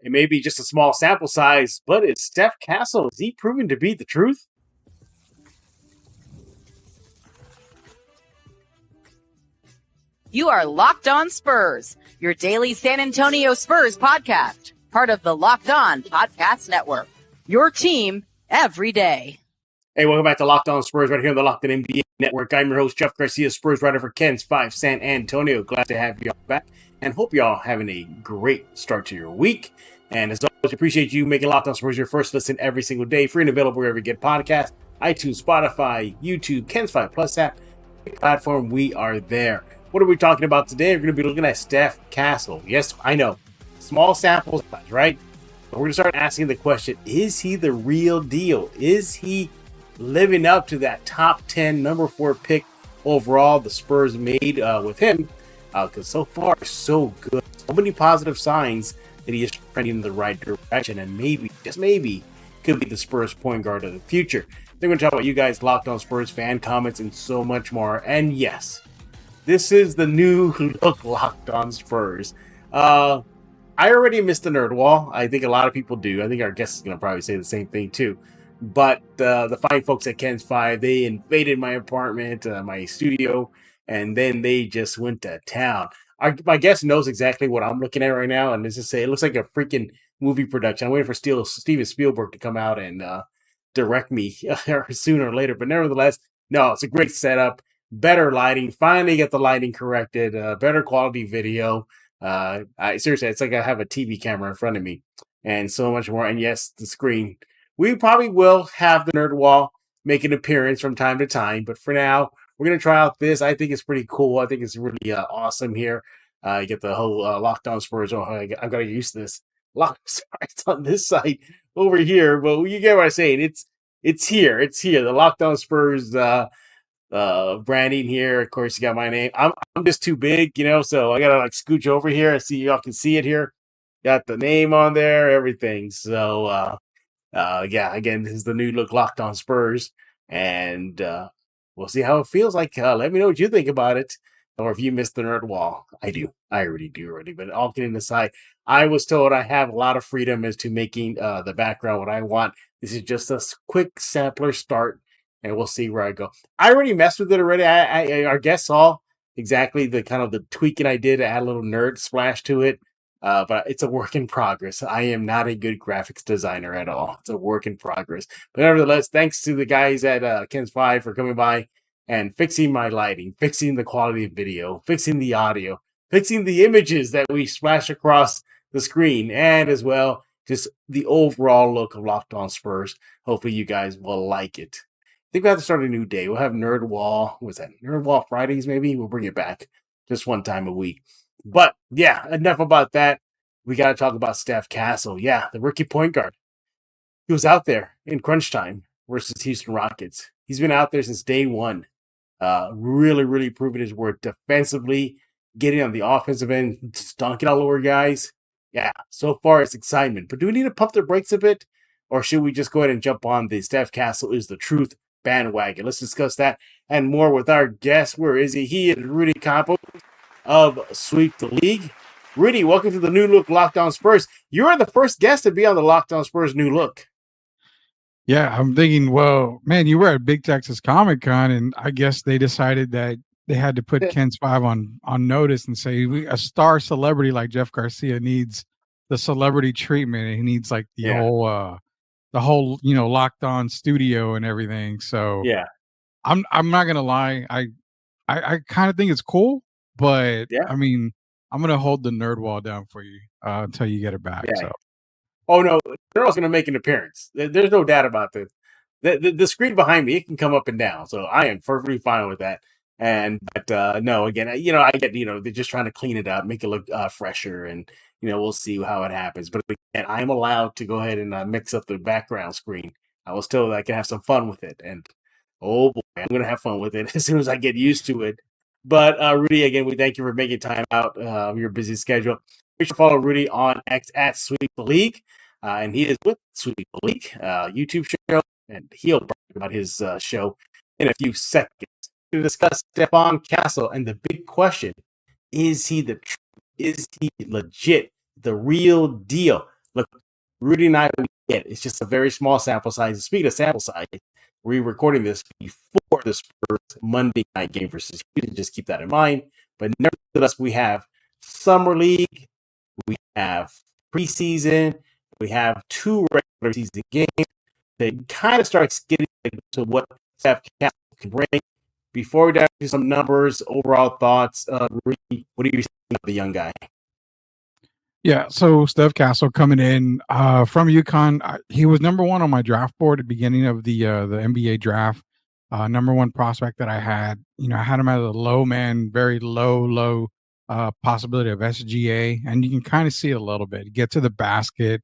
It may be just a small sample size, but is Steph Castle, is he proven to be the truth? You are Locked On Spurs, your daily San Antonio Spurs podcast, part of the Locked On Podcast Network. Your team every day. Hey, welcome back to Locked On Spurs right here on the Locked On NBA Network. I'm your host, Jeff Garcia, Spurs writer for Ken's 5 San Antonio. Glad to have you all back and hope you all having a great start to your week. And as always, appreciate you making Locked On Spurs your first listen every single day. Free and available wherever you get podcasts, iTunes, Spotify, YouTube, Ken's 5 Plus app, platform. We are there. What are we talking about today? We're going to be looking at Steph Castle. Yes, I know. Small sample size, right? But we're going to start asking the question, is he the real deal? Is he living up to that top 10, number 4 pick overall the Spurs made with him? Because so far, so good. So many positive signs that he is trending in the right direction. And maybe, just maybe, could be the Spurs point guard of the future. They're going to talk about you guys, Locked On Spurs, fan comments, and so much more. And yes, this is the new look Locked On Spurs. I already missed the nerd wall. I think a lot of people do. I think our guest is going to probably say the same thing too. But the fine folks at Ken's 5, they invaded my apartment, my studio, and then they just went to town. My guest knows exactly what I'm looking at right now, and it looks like a freaking movie production. I'm waiting for Steven Spielberg to come out and direct me sooner or later. But nevertheless, no, it's a great setup. Better lighting, finally get the lighting corrected, better quality video. Seriously, it's like I have a TV camera in front of me and so much more. And yes, the screen. We probably will have the nerd wall make an appearance from time to time, but for now, we're going to try out this. I think it's pretty cool. I think it's really awesome here. You get the whole Locked On Spurs. Oh, I've got to use this. It's on this side over here, but you get what I'm saying. It's here. It's here. The Locked On Spurs branding here. Of course, you got my name. I'm just too big, so I gotta scooch over here. See, y'all can see it here. Got the name on there, everything. So yeah, again, this is the new look Locked On Spurs, and we'll see how it feels like. Let me know what you think about it, or if you missed the nerd wall. I do. I already do already. But all kidding aside, I was told I have a lot of freedom as to making the background what I want. This is just a quick sampler start. And we'll see where I go. I already messed with it already. Our guest saw exactly the kind of the tweaking I did to add a little nerd splash to it. But it's a work in progress. I am not a good graphics designer at all. It's a work in progress. But nevertheless, thanks to the guys at Ken's 5 for coming by and fixing my lighting, fixing the quality of video, fixing the audio, fixing the images that we splash across the screen, and as well, just the overall look of Locked On Spurs. Hopefully you guys will like it. I think we have to start a new day. We'll have Nerd Wall. What's that? Nerd Wall Fridays, maybe? We'll bring it back just one time a week. But yeah, enough about that. We got to talk about Steph Castle. Yeah, the rookie point guard. He was out there in crunch time versus Houston Rockets. He's been out there since day one. Really, really proving his worth defensively, getting on the offensive end, stonking all over guys. Yeah, so far it's excitement. But do we need to pump the brakes a bit? Or should we just go ahead and jump on the Steph Castle is the truth bandwagon? Let's discuss that and more with our guest. Where is he? He is Rudy Campos of Sweep the League. Rudy, welcome to the new look Locked On Spurs. You are the first guest to be on the Locked On Spurs new look. Yeah, I'm thinking, well, man, you were at Big Texas Comic Con, and I guess they decided that they had to put Ken's 5 on notice and say a star celebrity like Jeff Garcia needs the celebrity treatment, and he needs like the whole Locked On studio and everything. So yeah, I'm not gonna lie, I kind of think it's cool, but I mean, I'm gonna hold the nerd wall down for you until you get it back. Yeah. So, oh no, Nerd's gonna make an appearance. There's no doubt about this. The screen behind me, it can come up and down, so I am perfectly fine with that. But no, again, I get, they're just trying to clean it up, make it look fresher, and we'll see how it happens. But again, I'm allowed to go ahead and mix up the background screen. I was told I can have some fun with it, and oh boy, I'm gonna have fun with it as soon as I get used to it. But Rudy, again, we thank you for making time out of your busy schedule. You should follow Rudy on X at Sweep the League, and he is with Sweep the League YouTube show, and he'll talk about his show in a few seconds. To discuss Stephon Castle and the big question: is he the truth? Is he legit? The real deal? look, Rudy and I, it's just a very small sample size. Speaking of sample size, we're recording this before the Spurs Monday night game versus Houston. Just keep that in mind. But nevertheless, we have Summer League, we have preseason, we have 2 regular season games that kind of starts getting to what Steph Castle can bring. Before we dive into some numbers, overall thoughts, Rudy, what are you seeing of the young guy? Yeah, so Steph Castle coming in from UConn. He was number 1 on my draft board at the beginning of the NBA draft. Number 1 prospect that I had. I had him as a low man, very low possibility of SGA, and you can kind of see it a little bit. Get to the basket.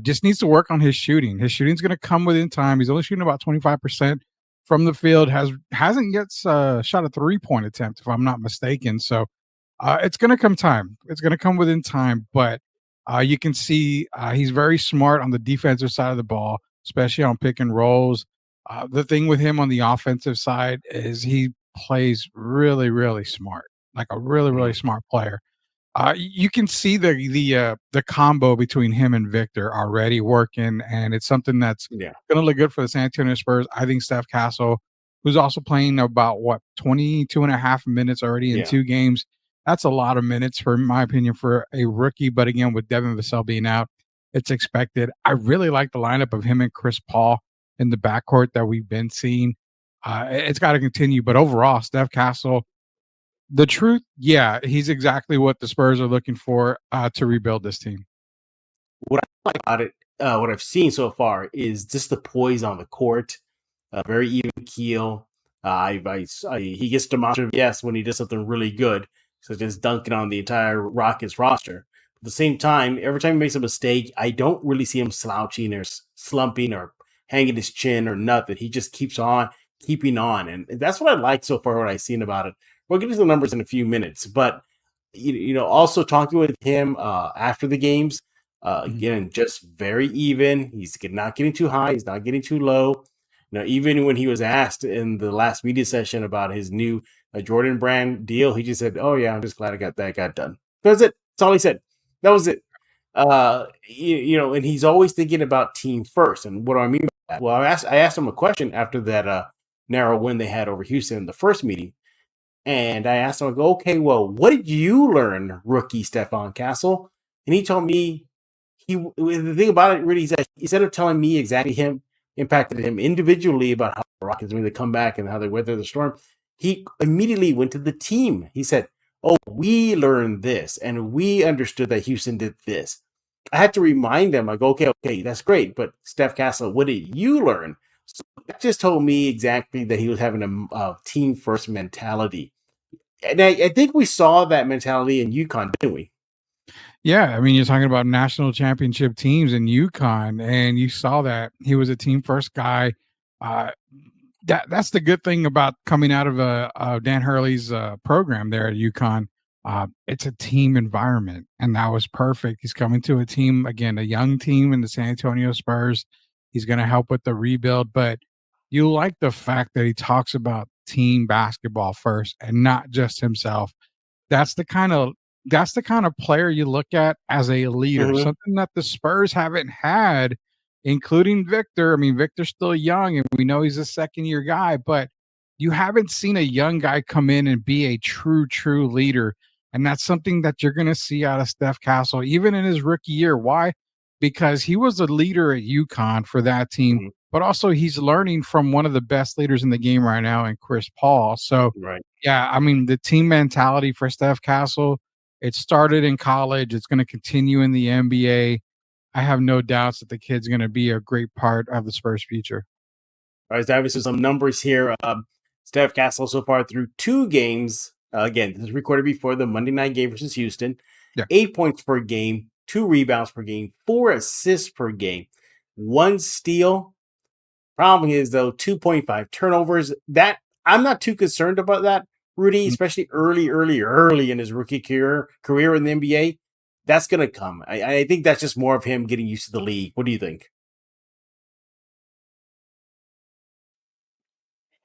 Just needs to work on his shooting. His shooting's going to come within time. He's only shooting about 25% from the field. Hasn't yet shot a 3-point attempt, if I'm not mistaken. So it's going to come time. It's going to come within time, but you can see he's very smart on the defensive side of the ball, especially on pick and rolls. The thing with him on the offensive side is he plays really, really smart, like a really, really smart player. You can see the combo between him and Victor already working, and it's something that's going to look good for the San Antonio Spurs. I think Steph Castle, who's also playing about 22 and a half minutes already in 2 games. That's a lot of minutes, for my opinion, for a rookie. But again, with Devin Vassell being out, it's expected. I really like the lineup of him and Chris Paul in the backcourt that we've been seeing. It's got to continue. But overall, Steph Castle, the truth, he's exactly what the Spurs are looking for to rebuild this team. What I like about it, what I've seen so far, is just the poise on the court. Very even keel. He gets demonstrative, yes, when he does something really good, such as dunking on the entire Rockets roster. At the same time, every time he makes a mistake, I don't really see him slouching or slumping or hanging his chin or nothing. He just keeps on keeping on. And that's what I like so far, what I've seen about it. We'll get into the numbers in a few minutes. But, also talking with him after the games, again, just very even. He's not getting too high. He's not getting too low. Even when he was asked in the last media session about his new Jordan Brand deal, he just said, "Oh yeah, I'm just glad I got done." That's it. That's all he said. That was it. And he's always thinking about team first. And what do I mean by that? Well, I asked him a question after that narrow win they had over Houston in the first meeting, and I asked him, I go, "Okay, well, what did you learn, rookie Stephon Castle?" And he told me the thing about it, really, is that instead of telling me exactly him impacted him individually about how the Rockets when they come back and how they weather the storm, he immediately went to the team. He said, "Oh, we learned this, and we understood that Houston did this." I had to remind them. I go, okay, that's great, but Steph Castle, what did you learn? So that just told me exactly that he was having a team first mentality, and I think we saw that mentality in UConn, didn't we? Yeah, I mean, you're talking about national championship teams in UConn, and you saw that he was a team first guy. That's the good thing about coming out of Dan Hurley's program there at UConn. It's a team environment, and that was perfect. He's coming to a team, again, a young team in the San Antonio Spurs. He's going to help with the rebuild, but you like the fact that he talks about team basketball first and not just himself. That's the kind of player you look at as a leader, something that the Spurs haven't had, including Victor. I mean, Victor's still young, and we know he's a second-year guy, but you haven't seen a young guy come in and be a true leader, and that's something that you're going to see out of Steph Castle, even in his rookie year. Why? Because he was a leader at UConn for that team, but also he's learning from one of the best leaders in the game right now in Chris Paul. So, yeah, I mean, the team mentality for Steph Castle, it started in college. It's going to continue in the NBA. I have no doubts that the kid's going to be a great part of the Spurs' future. All right, diving into some numbers here. Steph Castle so far through 2 games. Again, this is recorded before the Monday night game versus Houston. 8 points per game, 2 rebounds per game, 4 assists per game, 1 steal. Problem is, though, 2.5 turnovers. That I'm not too concerned about that, Rudy, especially early in his rookie career in the NBA. That's going to come. I think that's just more of him getting used to the league. What do you think?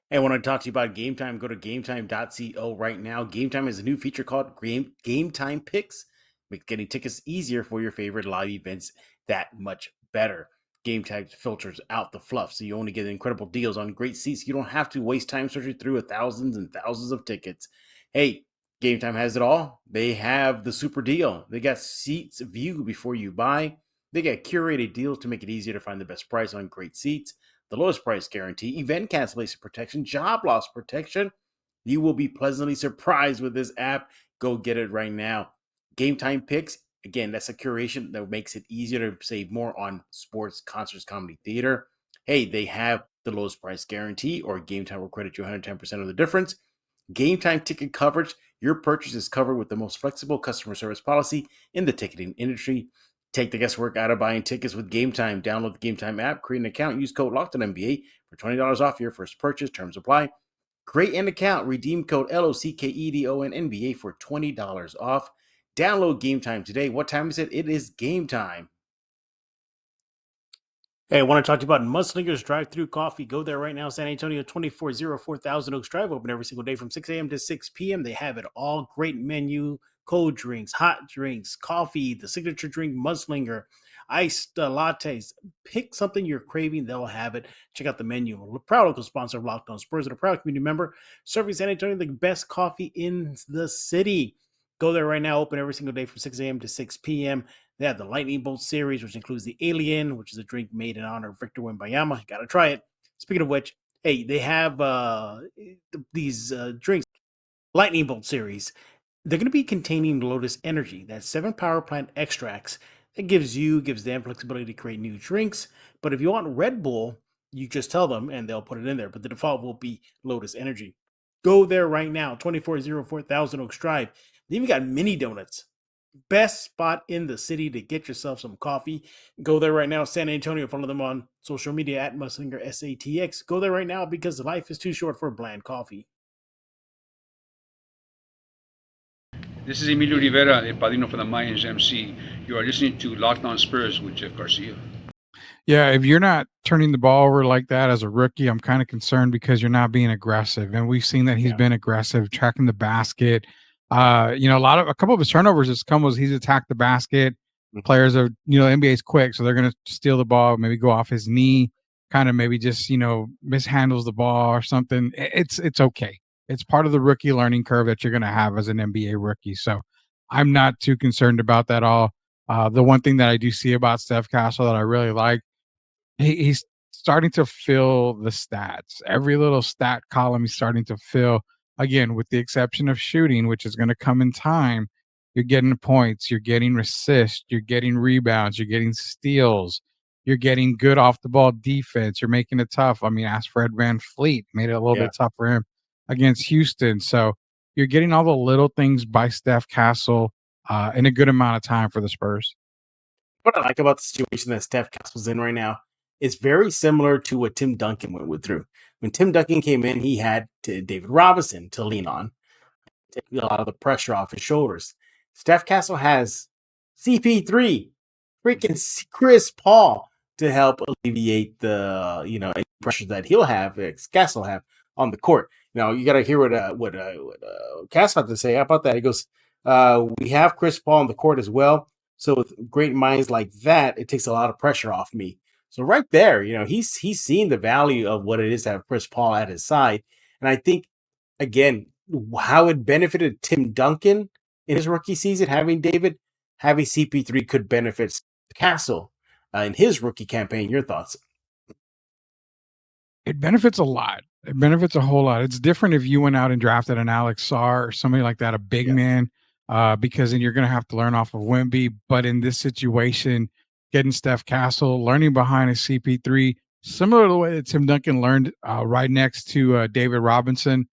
Hey, I want to talk to you about Game Time. Go to gametime.co right now. Game Time has a new feature called Game Time Picks. Makes getting tickets easier for your favorite live events that much better. Game Time filters out the fluff, so you only get incredible deals on great seats. You don't have to waste time searching through thousands and thousands of tickets. Hey, Game Time has it all. They have the super deal. They got seats view before you buy. They got curated deals to make it easier to find the best price on great seats, the lowest price guarantee, event cancellation protection, job loss protection. You will be pleasantly surprised with this app. Go get it right now. Game Time Picks, again, that's a curation that makes it easier to save more on sports, concerts, comedy, theater. Hey, they have the lowest price guarantee, or Game Time will credit you 110% of the difference. Game Time ticket coverage, your purchase is covered with the most flexible customer service policy in the ticketing industry. Take the guesswork out of buying tickets with Game Time. Download the Game Time app, create an account, use code LOCKEDONNBA for $20 off your first purchase. Terms apply. Create an account, redeem code LOCKEDONNBA for $20 off. Download Game Time today. What time is it? It is game time. Hey, I want to talk to you about Mudslingers Drive-Thru Coffee. Go there right now, San Antonio, 2404 Thousand Oaks Drive. Open every single day from 6 a.m. to 6 p.m. They have it all. Great menu, cold drinks, hot drinks, coffee, the signature drink, Mudslinger, iced lattes. Pick something you're craving, they'll have it. Check out the menu. We're a proud local sponsor of Locked On Spurs and a proud community member serving San Antonio the best coffee in the city. Go there right now. Open every single day from 6 a.m. to 6 p.m. They have the Lightning Bolt series, which includes the Alien, which is a drink made in honor of Victor Wembanyama. Got to try it. Speaking of which, hey, they have these drinks, Lightning Bolt series. They're going to be containing Lotus Energy. That's 7 power plant extracts. That gives them flexibility to create new drinks. But if you want Red Bull, you just tell them and they'll put it in there. But the default will be Lotus Energy. Go there right now, 2404 Thousand Oaks Drive. They even got mini donuts. Best spot in the city to get yourself some coffee. Go there right now, San Antonio. Follow them on social media at Mudslinger SATX. Go there right now because life is too short for bland coffee. This is Emilio Rivera, El Padrino for the Mayans MC. You are listening to Locked On Spurs with Jeff Garcia. Yeah, if you're not turning the ball over like that as a rookie, I'm kind of concerned because you're not being aggressive. And we've seen that he's been aggressive, tracking the basket. A couple of his turnovers has come was he's attacked the basket. Players are, the NBA's quick, so they're going to steal the ball, maybe go off his knee, kind of maybe just, mishandles the ball or something. It's okay. It's part of the rookie learning curve that you're going to have as an NBA rookie. So I'm not too concerned about that all. The one thing that I do see about Steph Castle that I really like, he's starting to fill the stats. Every little stat column he's starting to fill. Again, with the exception of shooting, which is going to come in time, you're getting points, you're getting assists, you're getting rebounds, you're getting steals, you're getting good off the ball defense. You're making it tough. I mean, ask Fred VanVleet, made it a little bit tough for him against Houston. So you're getting all the little things by Steph Castle in a good amount of time for the Spurs. What I like about the situation that Steph Castle's in right now, it's very similar to what Tim Duncan went through. When Tim Duncan came in, he had David Robinson to lean on, taking a lot of the pressure off his shoulders. Steph Castle has CP3, freaking Chris Paul to help alleviate the any pressure that he'll have, Castle have on the court. You got to hear what Castle had to say. How about that? He goes, "We have Chris Paul on the court as well. So with great minds like that, it takes a lot of pressure off me." So right there, he's seen the value of what it is to have Chris Paul at his side. And I think, again, how it benefited Tim Duncan in his rookie season, having CP3 could benefit Castle in his rookie campaign. Your thoughts? It benefits a lot. It benefits a whole lot. It's different if you went out and drafted an Alex Sarr or somebody like that, a big man, because then you're going to have to learn off of Wemby. But in this situation, getting Steph Castle, learning behind a CP3, similar to the way that Tim Duncan learned right next to David Robinson,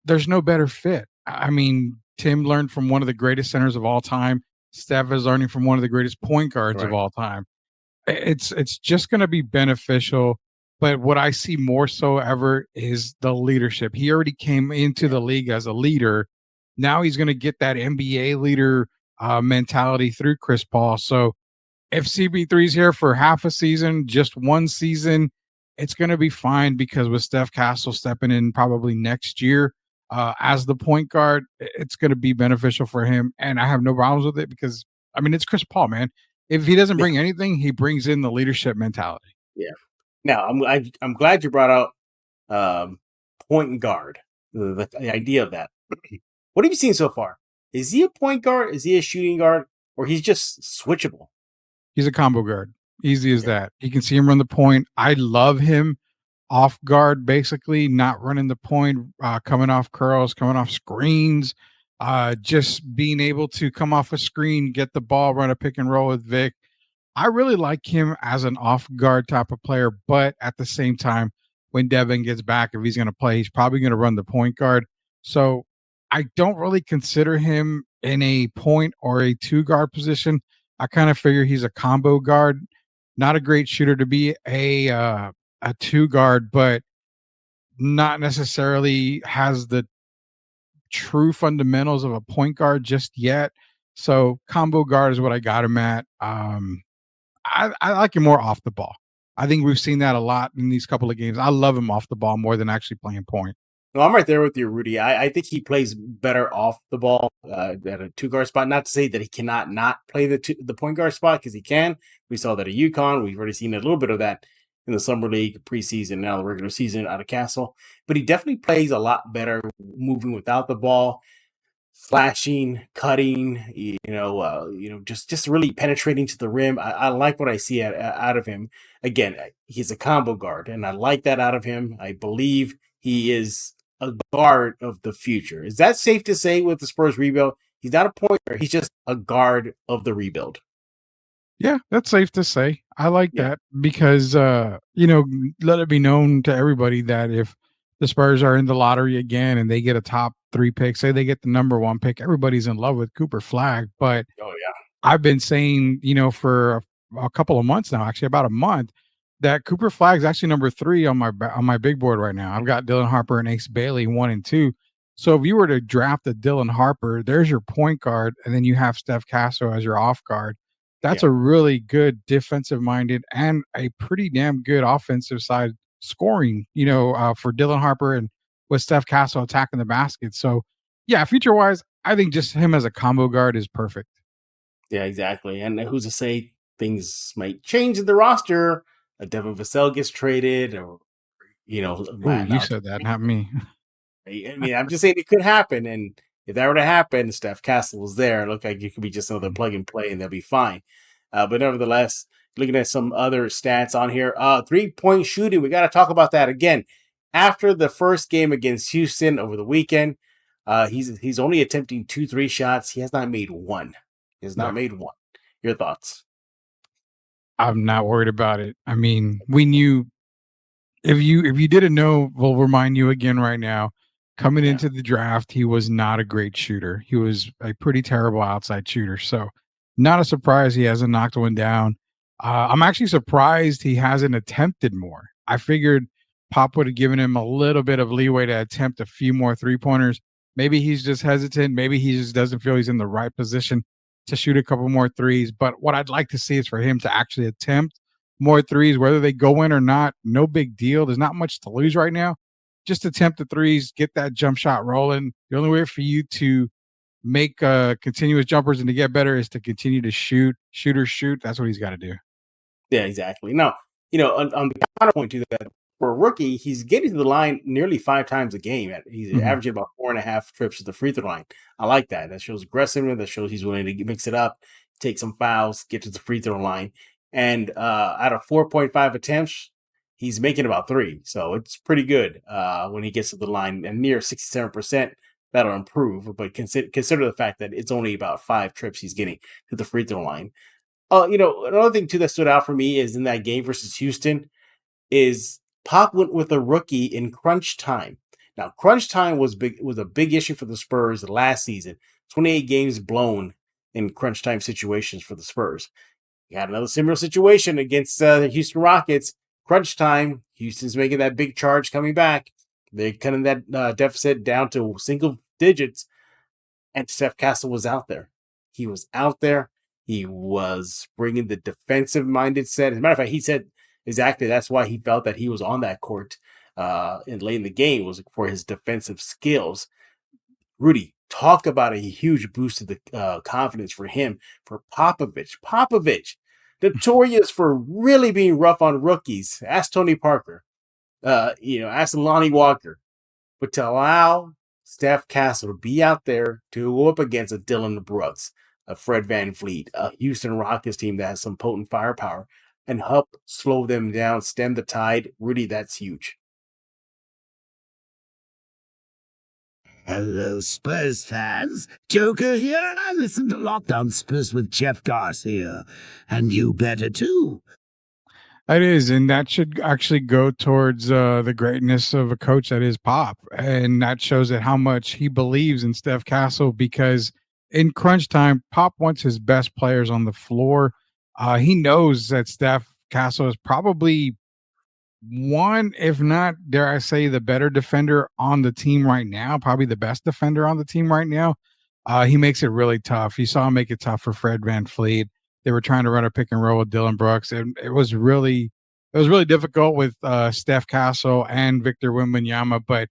there's no better fit. I mean, Tim learned from one of the greatest centers of all time. Steph is learning from one of the greatest point guards of all time. It's just going to be beneficial. But what I see more so ever is the leadership. He already came into the league as a leader. Now he's going to get that NBA leader mentality through Chris Paul. So if CP3's here for half a season, just one season, it's going to be fine because with Steph Castle stepping in probably next year as the point guard, it's going to be beneficial for him. And I have no problems with it because, I mean, it's Chris Paul, man. If he doesn't bring anything, he brings in the leadership mentality. Yeah. Now, I'm glad you brought out point guard, the idea of that. What have you seen so far? Is he a point guard? Is he a shooting guard? Or he's just switchable? He's a combo guard. Easy as Okay. that. You can see him run the point. I love him off guard, basically not running the point, coming off curls, coming off screens, just being able to come off a screen, get the ball, run a pick and roll with Vic. I really like him as an off guard type of player, but at the same time, when Devin gets back, if he's going to play, he's probably going to run the point guard. So I don't really consider him in a point or a two guard position. I kind of figure he's a combo guard, not a great shooter to be a two guard, but not necessarily has the true fundamentals of a point guard just yet. So combo guard is what I got him at. I like him more off the ball. I think we've seen that a lot in these couple of games. I love him off the ball more than actually playing point. No, I'm right there with you, Rudy. I think he plays better off the ball at a two guard spot. Not to say that he cannot not play the point guard spot, because he can. We saw that at UConn. We've already seen a little bit of that in the summer league, preseason, now the regular season out of Castle. But he definitely plays a lot better moving without the ball, slashing, cutting. Just really penetrating to the rim. I like what I see out of him. Again, he's a combo guard, and I like that out of him. I believe he is a guard of the future. Is that safe to say with the Spurs rebuild? He's not a point guard. He's just a guard of the rebuild. Yeah, that's safe to say. I like Yeah. that because, let it be known to everybody that if the Spurs are in the lottery again and they get a top 3 pick, say they get the number 1 pick, everybody's in love with Cooper Flag. But Oh, yeah. I've been saying, for a couple of months now, actually about a month, that Cooper Flag is actually number 3 on my big board right now. I've got Dylan Harper and Ace Bailey 1 and 2. So if you were to draft a Dylan Harper, there's your point guard, and then you have Steph Castle as your off guard. That's Yeah. a really good defensive minded and a pretty damn good offensive side scoring, for Dylan Harper and with Steph Castle attacking the basket. So yeah, future wise, I think just him as a combo guard is perfect. Yeah, exactly. And who's to say things might change in the roster? Devin Vassell gets traded, or Ooh, you now said that, not me. I mean, I'm just saying it could happen. And if that were to happen, Steph Castle was there. It looked like it could be just another plug and play, and they'll be fine. But nevertheless, looking at some other stats on here, 3-point shooting. We got to talk about that again. After the first game against Houston over the weekend, he's only attempting 2 3 shots. He has not made one. He has not No. made one. Your thoughts? I'm not worried about it. I mean, we knew if you didn't know, we'll remind you again right now. Coming Yeah. into the draft, he was not a great shooter. He was a pretty terrible outside shooter. So not a surprise he hasn't knocked one down. I'm actually surprised he hasn't attempted more. I figured Pop would have given him a little bit of leeway to attempt a few more 3-pointers. Maybe he's just hesitant. Maybe he just doesn't feel he's in the right position to shoot a couple more threes. But what I'd like to see is for him to actually attempt more threes, whether they go in or not. No big deal. There's not much to lose right now. Just attempt the threes, get that jump shot rolling. The only way for you to make continuous jumpers and to get better is to continue to shoot. That's what he's got to do. Yeah, exactly. Now, on the counterpoint to that, for a rookie, he's getting to the line nearly 5 times a game. He's Mhm. averaging about 4.5 trips to the free throw line. I like that. That shows aggressiveness. That shows he's willing to mix it up, take some fouls, get to the free throw line. And out of 4.5 attempts, he's making about 3. So it's pretty good when he gets to the line. And near 67%, that'll improve. But consider the fact that it's only about 5 trips he's getting to the free throw line. Another thing too that stood out for me is in that game versus Houston is Pop went with a rookie in crunch time. Now, crunch time was a big issue for the Spurs last season. 28 games blown in crunch time situations for the Spurs. You had another similar situation against the Houston Rockets. Crunch time, Houston's making that big charge coming back. They're cutting that deficit down to single digits, and Steph Castle was out there. He was out there. He was bringing the defensive-minded set. As a matter of fact, he said exactly that's why he felt that he was on that court late in the game, was for his defensive skills. Rudy, Talk about a huge boost to the confidence for him, for Popovich. Popovich, notorious for really being rough on rookies. Ask Tony Parker. Ask Lonnie Walker. But to allow Steph Castle to be out there to go up against a Dylan Brooks, a Fred VanVleet, a Houston Rockets team that has some potent firepower, and help slow them down, stem the tide, Rudy, that's huge. Hello, Spurs fans. Joker here, and I listen to Lockdown Spurs with Jeff Garcia. And you better too. It is, and that should actually go towards the greatness of a coach that is Pop, and that shows that how much he believes in Steph Castle. Because in crunch time, Pop wants his best players on the floor. He knows that Steph Castle is probably one, if not, dare I say, the better defender on the team right now, probably the best defender on the team right now. He makes it really tough. You saw him make it tough for Fred VanVleet. They were trying to run a pick and roll with Dylan Brooks, and it was really difficult with Steph Castle and Victor Wembanyama. But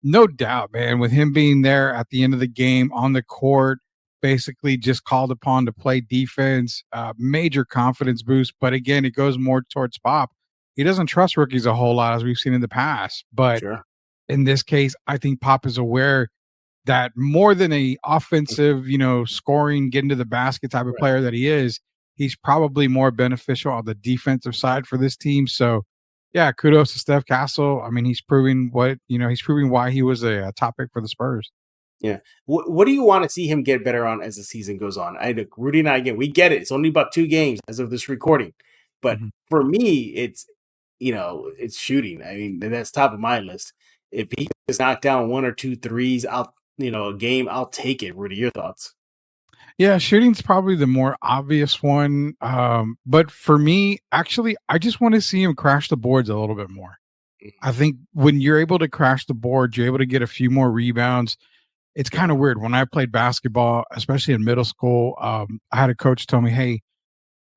no doubt, man, with him being there at the end of the game on the court, basically just called upon to play defense, major confidence boost. But again, it goes more towards Pop. He doesn't trust rookies a whole lot, as we've seen in the past. But Sure. in this case, I think Pop is aware that more than a offensive, scoring, getting to the basket type of player that he is, he's probably more beneficial on the defensive side for this team. So, yeah, kudos to Steph Castle. I mean, he's proving why he was a top pick for the Spurs. Yeah. What do you want to see him get better on as the season goes on? Rudy and I, again, we get it. It's only about 2 games as of this recording. But for me, it's shooting. I mean, that's top of my list. If he just knock down 1 or 2 threes out, a game, I'll take it. Rudy, your thoughts? Yeah, shooting's probably the more obvious one. But for me, actually, I just want to see him crash the boards a little bit more. I think when you're able to crash the board, you're able to get a few more rebounds. It's kind of weird. When I played basketball, especially in middle school, I had a coach tell me, hey,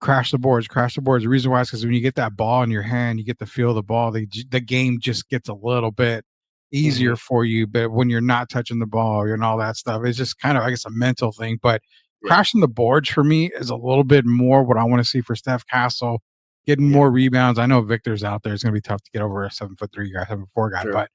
crash the boards, crash the boards. The reason why is because when you get that ball in your hand, you get to feel the ball. The game just gets a little bit easier for you. But when you're not touching the ball and all that stuff, it's just kind of, I guess, a mental thing. But crashing the boards for me is a little bit more what I want to see for Steph Castle, getting more rebounds. I know Victor's out there. It's going to be tough to get over a 7'3" guy, 7'4" guy, but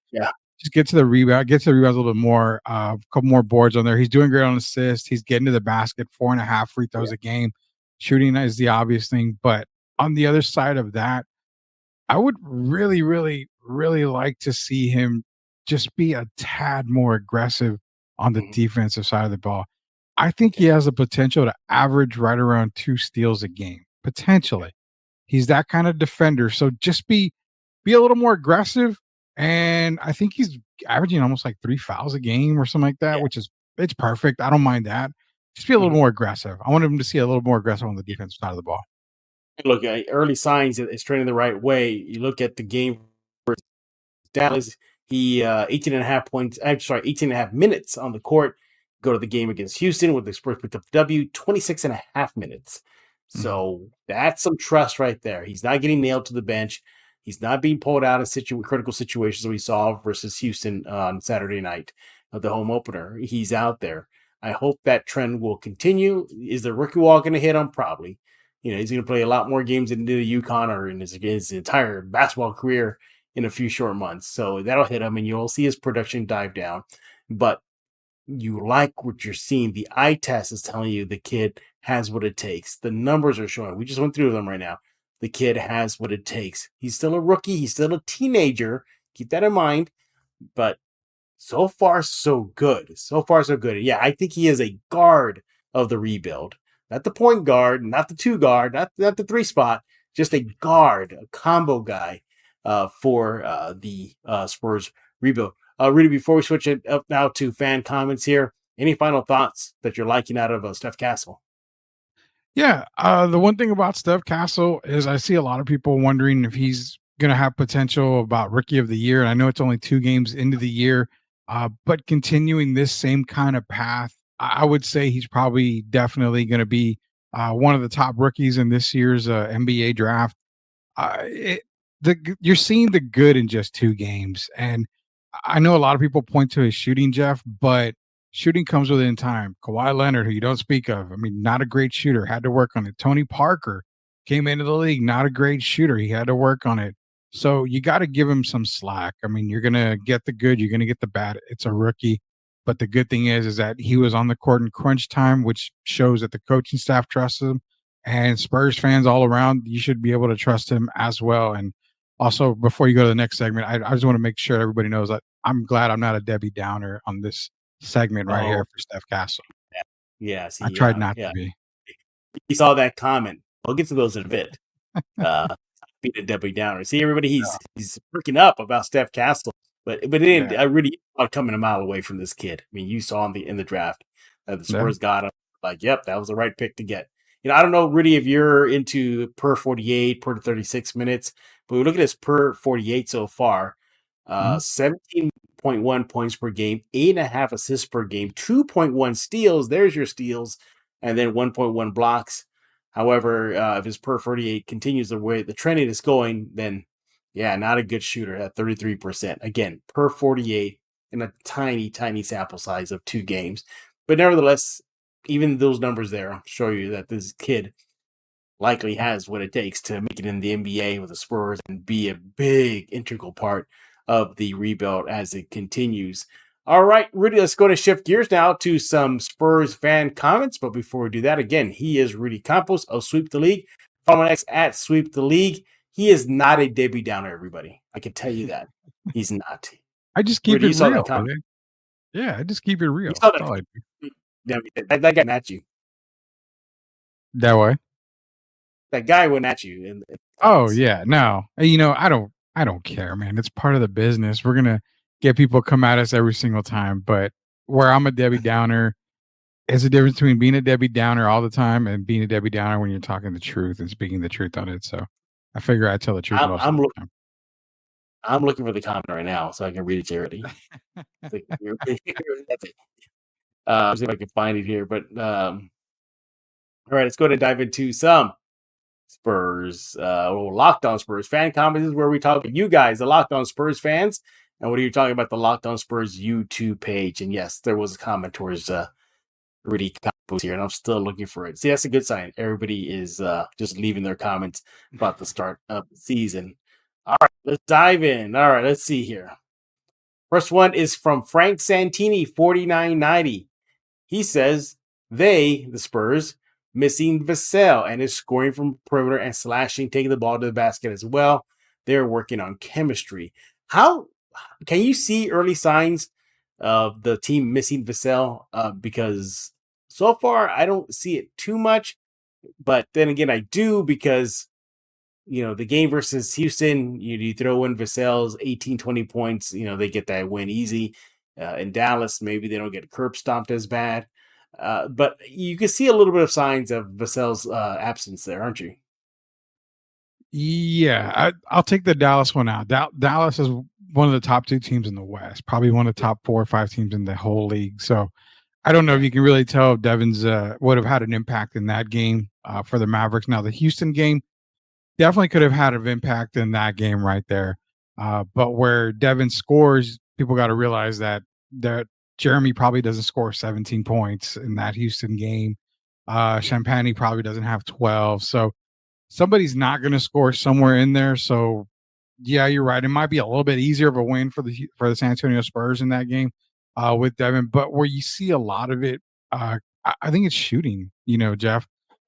just get to the rebounds a little bit more, a couple more boards on there. He's doing great on assists. He's getting to the basket, 4.5 free throws a game. Shooting is the obvious thing. But on the other side of that, I would really, really, really like to see him just be a tad more aggressive on the defensive side of the ball. I think he has the potential to average right around 2 steals a game, potentially. He's that kind of defender. So just be a little more aggressive. And I think he's averaging almost like 3 fouls a game or something like that, which is, it's perfect. I don't mind that. Just be a little more aggressive. I want him to see a little more aggressive on the defensive side of the ball. Look, early signs that it's trending the right way. You look at the game for Dallas, he 18.5 points. I'm sorry, 18.5 minutes on the court. Go to the game against Houston with the Spurs picked up the W, 26.5 minutes. So that's some trust right there. He's not getting nailed to the bench. He's not being pulled out in critical situations that we saw versus Houston on Saturday night of the home opener. He's out there. I hope that trend will continue. Is the rookie wall going to hit him? Probably. He's going to play a lot more games in the UConn or in his entire basketball career in a few short months. So that'll hit him, and you'll see his production dive down. But you like what you're seeing. The eye test is telling you the kid has what it takes. The numbers are showing. We just went through them right now. The kid has what it takes. He's still a rookie. He's still a teenager. Keep that in mind. But so far, so good. So far, so good. Yeah, I think he is a guard of the rebuild. Not the point guard, not the 2 guard, not the 3 spot. Just a guard, a combo guy for the Spurs rebuild. Rudy, before we switch it up now to fan comments here, any final thoughts that you're liking out of Steph Castle? Yeah, the one thing about Steph Castle is I see a lot of people wondering if he's going to have potential about Rookie of the Year. And I know it's only 2 games into the year, but continuing this same kind of path, I would say he's probably definitely going to be one of the top rookies in this year's NBA draft. You're seeing the good in just 2 games. And I know a lot of people point to his shooting, Jeff, but shooting comes within time. Kawhi Leonard, who you don't speak of, I mean, not a great shooter, had to work on it. Tony Parker came into the league, not a great shooter. He had to work on it. So you got to give him some slack. I mean, you're going to get the good, you're going to get the bad. It's a rookie. But the good thing is that he was on the court in crunch time, which shows that the coaching staff trusts him. And Spurs fans all around, you should be able to trust him as well. And also, before you go to the next segment, I just want to make sure everybody knows that I'm glad I'm not a Debbie Downer on this segment right here for Steph Castle. Yeah, see, I tried not to be. He saw that comment. We'll get to those in a bit. Being a Debbie Downer. See, everybody, he's freaking up about Steph Castle, but then I really coming a mile away from this kid. I mean, you saw in the draft that the Spurs got him. Like, yep, that was the right pick to get. You know, I don't know, Rudy, if you're into per 48, per 36 minutes, but we look at his per 48 so far. 17.1 points per game, 8.5 assists per game, 2.1 steals. There's your steals, and then 1.1 blocks. However, if his per 48 continues the way the trending is going, then not a good shooter at 33%. Again, per 48 in a tiny, tiny sample size of 2 games. But nevertheless, even those numbers there show you that this kid likely has what it takes to make it in the NBA with the Spurs and be a big integral part of the rebuild as it continues. All right, Rudy, let's go to shift gears now to some Spurs fan comments. But before we do that, again, he is Rudy Campos of Sweep the League. Follow X at Sweep the League. He is not a Debbie Downer, everybody. I can tell you that. He's not. I just keep Rudy, it real. Yeah, I just keep it real. That guy went at you. That way? That guy went at you. Oh, yeah. No. You know, I don't care, man. It's part of the business. We're going to get people come at us every single time. But where I'm a Debbie Downer, there's a difference between being a Debbie Downer all the time and being a Debbie Downer when you're talking the truth and speaking the truth on it. So I figure I tell the truth most of the time. I'm looking for the comment right now so I can read it to you. See if I can find it here. But all right, let's go ahead and dive into some Spurs, Locked On Spurs fan comments. This is where we talk to you guys, the Locked On Spurs fans. And what are you talking about? The Locked On Spurs YouTube page. And yes, there was a comment towards Rudy Campos here, and I'm still looking for it. See, that's a good sign. Everybody is just leaving their comments about the start of the season. All right, let's dive in. All right, let's see here. First one is from Frank Santini, 4990. He says, the Spurs, missing Vassell and is scoring from perimeter and slashing, taking the ball to the basket as well. They're working on chemistry. How can you see early signs of the team missing Vassell? Because so far I don't see it too much, but then again I do, because the game versus Houston, you throw in Vassell's 18, 20 points, they get that win easy. In Dallas, maybe they don't get curb stomped as bad. But you can see a little bit of signs of Vassell's absence there, aren't you? Yeah, I'll take the Dallas one out. Dallas is one of the top 2 teams in the West, probably one of the top 4 or 5 teams in the whole league. So I don't know if you can really tell if Devin's would have had an impact in that game for the Mavericks. Now, the Houston game definitely could have had an impact in that game right there. But where Devin scores, people got to realize that Jeremy probably doesn't score 17 points in that Houston game. Champagny probably doesn't have 12. So somebody's not going to score somewhere in there. So yeah, you're right. It might be a little bit easier of a win for the San Antonio Spurs in that game with Devin. But where you see a lot of it, I think it's shooting. Jeff,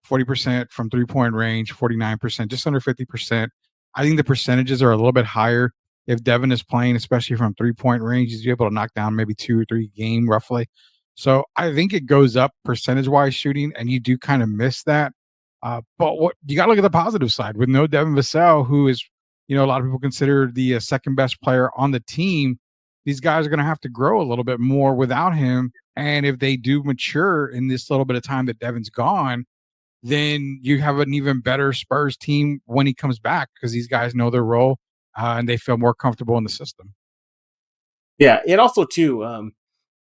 40% from 3-point range, 49%, just under 50%. I think the percentages are a little bit higher if Devin is playing, especially from 3-point range. He's able to knock down maybe 2 or 3 game roughly. So I think it goes up percentage-wise shooting, and you do kind of miss that. But what you got to look at the positive side with no Devin Vassell, who is, a lot of people consider the second best player on the team. These guys are going to have to grow a little bit more without him. And if they do mature in this little bit of time that Devin's gone, then you have an even better Spurs team when he comes back, because these guys know their role and they feel more comfortable in the system. Yeah, and also too, I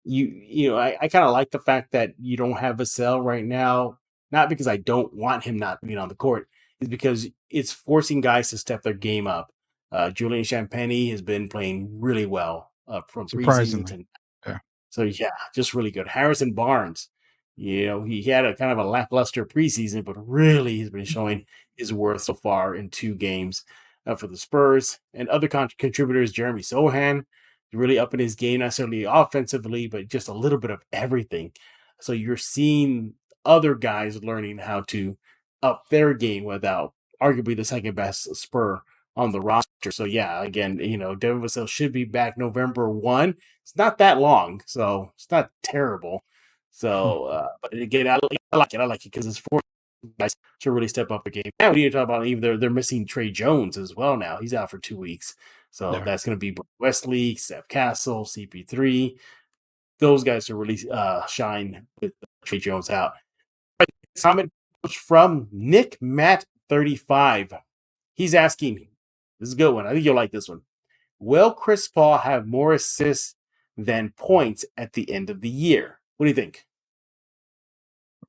kind of like the fact that you don't have Vassell right now. Not because I don't want him not being on the court, is because it's forcing guys to step their game up. Julian Champagny has been playing really well from preseason to So yeah, just really good. Harrison Barnes, he had a kind of a lackluster preseason, but really he's been showing his worth so far in 2 games for the Spurs. And other contributors, Jeremy Sohan, really upping his game, not necessarily offensively, but just a little bit of everything. So you're seeing other guys learning how to up their game without arguably the second best Spur on the roster. So yeah, again, Devin Vassell should be back November 1. It's not that long, so it's not terrible. So, but again, I like it. I like it because it's 4 guys to really step up the game. Now we need to talk about even they're missing Trey Jones as well. Now he's out for 2 weeks, so Yeah. that's going to be Wesley, Steph Castle, CP3. Those guys to really shine with Trey Jones out. Comment from Nick Matt 35. He's asking, this is a good one. I think you'll like this one. Will Chris Paul have more assists than points at the end of the year? What do you think?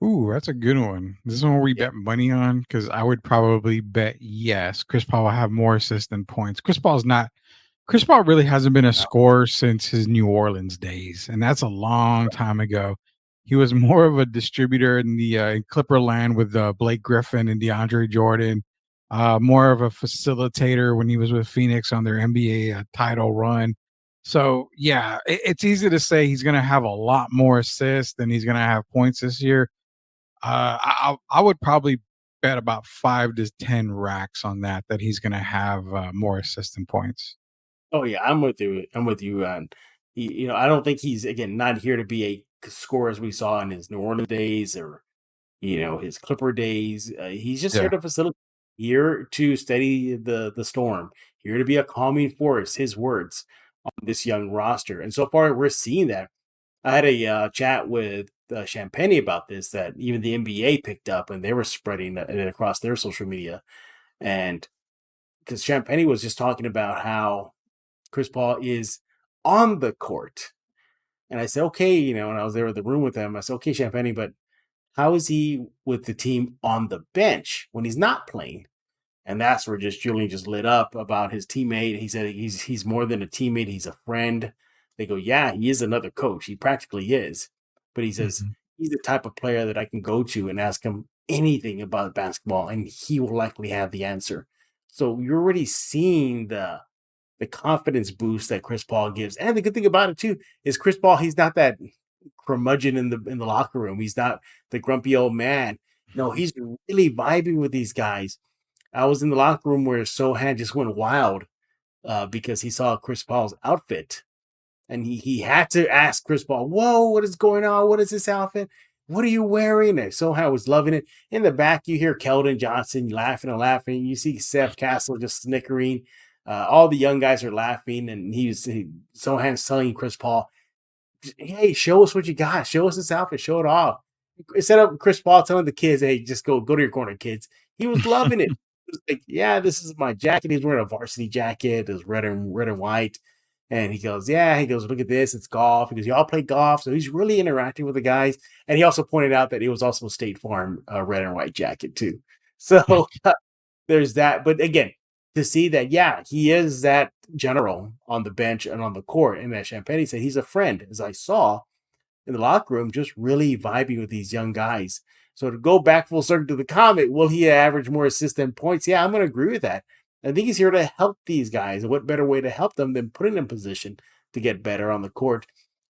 Ooh, that's a good one. This is one we Yeah. bet money on because I would probably bet yes. Chris Paul will have more assists than points. Chris Paul really hasn't been a scorer since his New Orleans days, and that's a long time ago. He was more of a distributor in the in Clipper land with Blake Griffin and DeAndre Jordan, more of a facilitator when he was with Phoenix on their NBA title run. So yeah, it's easy to say he's going to have a lot more assists than he's going to have points this year. I would probably bet about 5 to 10 racks on that he's going to have more assists than points. Oh yeah, I'm with you. I'm with you. And I don't think he's again not here to be a scorer as we saw in his New Orleans days or his Clipper days. He's just here Yeah. to facilitate, here to steady the storm, here to be a calming force. His words on this young roster, and so far we're seeing that. I had a chat with Champagne about this that even the NBA picked up and they were spreading it across their social media. And because Champagne was just talking about how Chris Paul is on the court. And I said, okay, and I was there in the room with him. I said, okay, Champagne, but how is he with the team on the bench when he's not playing? And that's where just Julian just lit up about his teammate. He said he's more than a teammate, he's a friend. They go, yeah, he is another coach. He practically is. But he says Mhm. he's the type of player that I can go to and ask him anything about basketball, and he will likely have the answer. So you're already seeing the confidence boost that Chris Paul gives. And the good thing about it too is Chris Paul, he's not that curmudgeon in the locker room. He's not the grumpy old man. No, he's really vibing with these guys. I was in the locker room where Sohan just went wild because he saw Chris Paul's outfit. And he had to ask Chris Paul, whoa, what is going on? What is this outfit? What are you wearing? And Sohan was loving it. In the back, you hear Keldon Johnson laughing and laughing. You see Steph Castle just snickering. All the young guys are laughing. And Sohan's telling Chris Paul, hey, show us what you got. Show us this outfit. Show it off. Instead of Chris Paul telling the kids, hey, just go to your corner, kids. He was loving it. He was like, yeah, this is my jacket. He's wearing a varsity jacket. It's red and white. And he goes, yeah. He goes, look at this. It's golf. He goes, y'all play golf. So he's really interacting with the guys. And he also pointed out that it was also a State Farm red and white jacket too. So there's that. But again, to see that, yeah, he is that general on the bench and on the court. And that Champagne said he's a friend, as I saw in the locker room, just really vibing with these young guys. So to go back full circle to the comment, will he average more assists than points? Yeah, I'm going to agree with that. I think he's here to help these guys. And what better way to help them than putting them in position to get better on the court?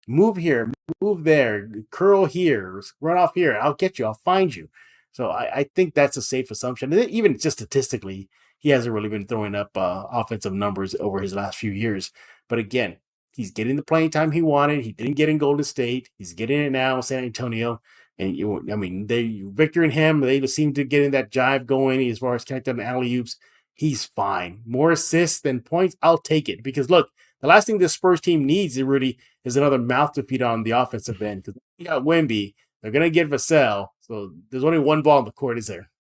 Move here, move there, curl here, run off here. I'll get you. I'll find you. So I think that's a safe assumption. And even just statistically, he hasn't really been throwing up offensive numbers over his last few years. But again, he's getting the playing time he wanted. He didn't get in Golden State. He's getting it now in San Antonio. And Victor and him, they seem to getting that jive going as far as connecting alley oops. He's fine. More assists than points. I'll take it because look, the last thing this Spurs team needs is another mouth to feed on the offensive end because you got Wemby. They're gonna get Vassell. So there's only one ball on the court, is there?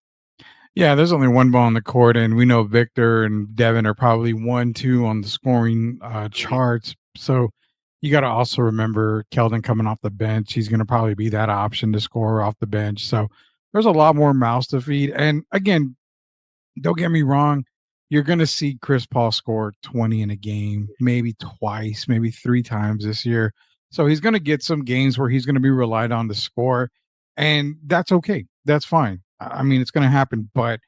Yeah, there's only one ball on the court, and we know Victor and Devin are probably 1, 2 on the scoring charts. So you got to also remember Keldon coming off the bench. He's going to probably be that option to score off the bench. So there's a lot more mouths to feed. And again, don't get me wrong, you're going to see Chris Paul score 20 in a game, maybe twice, maybe 3 times this year. So he's going to get some games where he's going to be relied on to score, and that's okay. That's fine. I mean, it's going to happen, but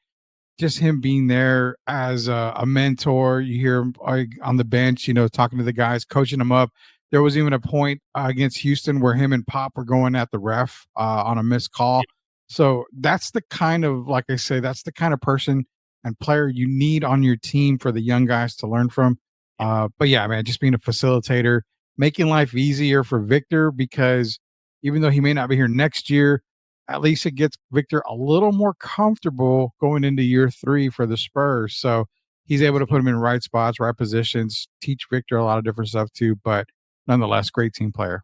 just him being there as a mentor, you hear him on the bench, talking to the guys, coaching them up. There was even a point against Houston where him and Pop were going at the ref on a missed call. So that's the kind of, like I say, that's the kind of person and player you need on your team for the young guys to learn from. But yeah, man, just being a facilitator, making life easier for Victor, because even though he may not be here next year, at least it gets Victor a little more comfortable going into year 3 for the Spurs. So he's able to put him in right spots, right positions, teach Victor a lot of different stuff too. But nonetheless, great team player.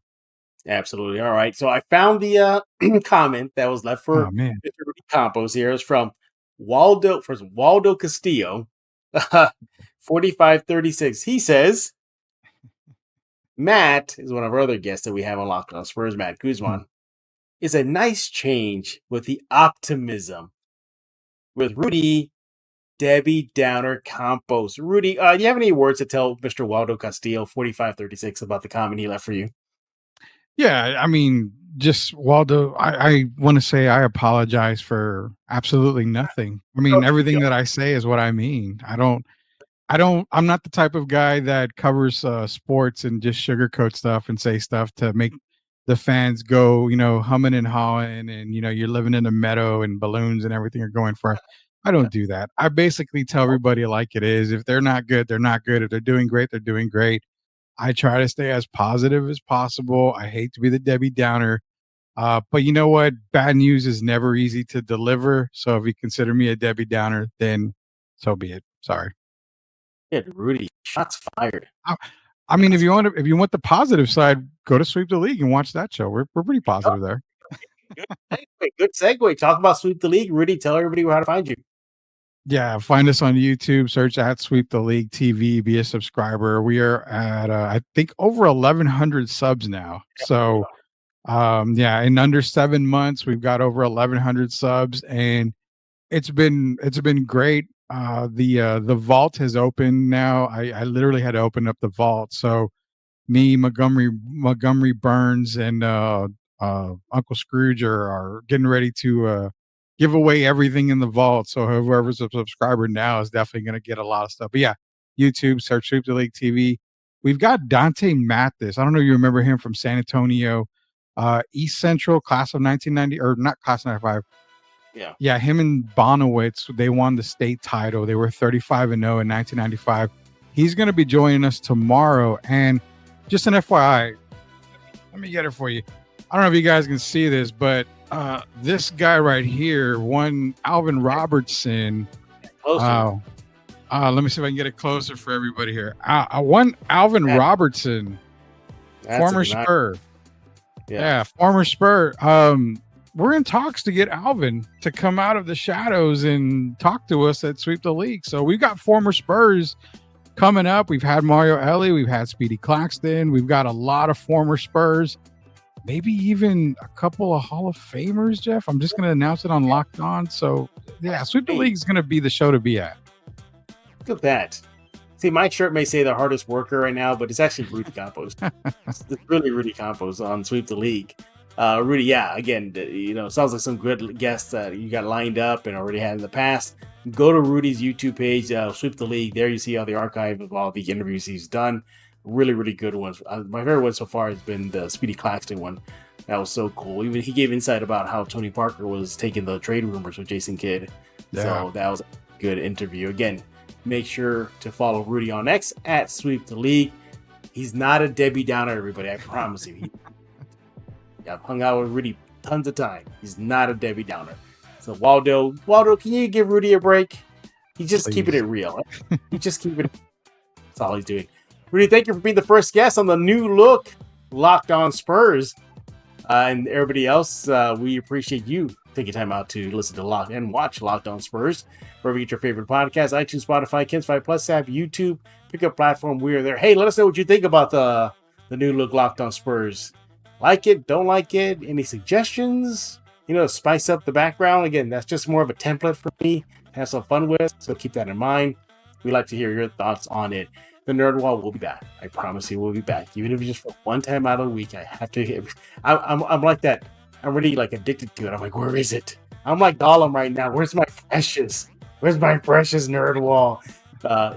Absolutely. All right. So I found the comment that was left for Oh, man. Mr. Rudy Campos here. It's from Waldo Castillo, 4536. He says, Matt is one of our other guests that we have on Locked On Spurs, Matt Guzman. Is a nice change with the optimism with Rudy, Debbie Downer, Campos. Rudy, do you have any words to tell Mr. Waldo Castillo, 4536, about the comment he left for you? Yeah, I mean, just Waldo, I want to say I apologize for absolutely nothing. I mean, everything that I say is what I mean. I'm not the type of guy that covers sports and just sugarcoat stuff and say stuff to make the fans go, humming and hawing, and you're living in a meadow and balloons and everything are going for. I don't do that. I basically tell everybody like it is. If they're not good, they're not good. If they're doing great, they're doing great. I try to stay as positive as possible. I hate to be the Debbie Downer. But you know what? Bad news is never easy to deliver. So if you consider me a Debbie Downer, then so be it. Sorry. Yeah, Rudy, shots fired. I mean, if you want the positive side, go to Sweep the League and watch that show. We're pretty positive there. Good segue. Talk about Sweep the League. Rudy, tell everybody how to find you. Yeah, find us on YouTube. Search at Sweep the League TV. Be a subscriber. We are at I think over 1,100 subs now. So, in under 7 months, we've got over 1,100 subs, and it's been great. The vault has opened now. I literally had to open up the vault. So me, Montgomery Burns, and Uncle Scrooge are getting ready to give away everything in the vault. So whoever's a subscriber now is definitely going to get a lot of stuff. But yeah, YouTube, search Sweep the League TV. We've got Dante Mathis. I don't know if you remember him from San Antonio, East Central, class of 1990, or not class of 95. Yeah, him and Bonowitz, they won the state title. They were 35-0 in 1995. He's going to be joining us tomorrow. And just an FYI, let me get it for you. I don't know if you guys can see this, but this guy right here won Alvin Robertson. Let me see if I can get it closer for everybody here. I won Alvin Robertson, former Spur. Yeah, former Spur. We're in talks to get Alvin to come out of the shadows and talk to us at Sweep the League. So we've got former Spurs coming up. We've had Mario Ellie. We've had Speedy Claxton. We've got a lot of former Spurs. Maybe even a couple of Hall of Famers, Jeff. I'm just going to announce it on Locked On. So, yeah, Sweep the League is going to be the show to be at. Look at that. See, my shirt may say the hardest worker right now, but it's actually Rudy Campos. It's really Rudy Campos on Sweep the League. Rudy, yeah, again, sounds like some good guests that you got lined up and already had in the past. Go to Rudy's YouTube page, Sweep the League. There you see all the archive of all the interviews he's done. Really, really good ones. My favorite one so far has been the Speedy Claxton one. That was so cool. Even he gave insight about how Tony Parker was taking the trade rumors with Jason Kidd. Yeah. So that was a good interview. Again, make sure to follow Rudy on X at Sweep the League. He's not a Debbie Downer, everybody. I promise you. I've hung out with Rudy tons of time. He's not a Debbie Downer. So Waldo, can you give Rudy a break? He's just keeping it real. He's just keeping it. That's all he's doing. Rudy, thank you for being the first guest on the new look Locked On Spurs. And everybody else, we appreciate you taking time out to listen to and watch Locked On Spurs. Wherever you get your favorite podcast, iTunes, Spotify, Kens 5 Plus app, YouTube, pick up platform. We are there. Hey, let us know what you think about the new look Locked On Spurs. Like it, don't like it, any suggestions? Spice up the background. Again, that's just more of a template for me to have some fun with, so keep that in mind. We'd like to hear your thoughts on it. the Nerd Wall will be back. I promise he will be back. Even if it's just for one time out of the week, I have to. I'm like that. I'm really like addicted to it. I'm like, where is it? I'm like Gollum right now. Where's my precious? Where's my precious Nerd Wall?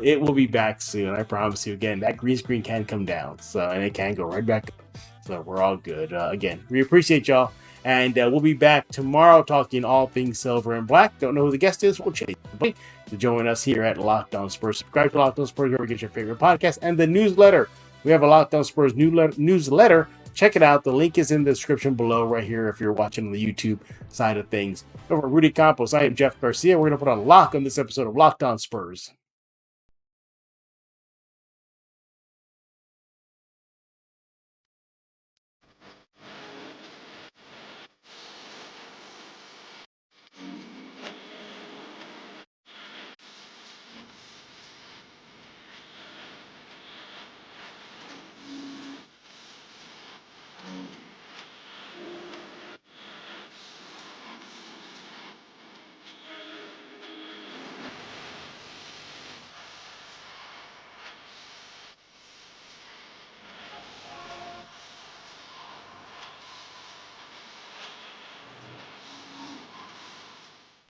It will be back soon. I promise you. Again, that green screen can come down, and it can go right back up. So we're all good. Again, we appreciate y'all. And we'll be back tomorrow talking all things silver and black. Don't know who the guest is. We'll change to join us here at Locked On Spurs. Subscribe to Locked On Spurs wherever you get your favorite podcast and the newsletter. We have a Locked On Spurs newsletter. Check it out. The link is in the description below right here if you're watching on the YouTube side of things. Over Rudy Campos, I am Jeff Garcia. We're going to put a lock on this episode of Locked On Spurs.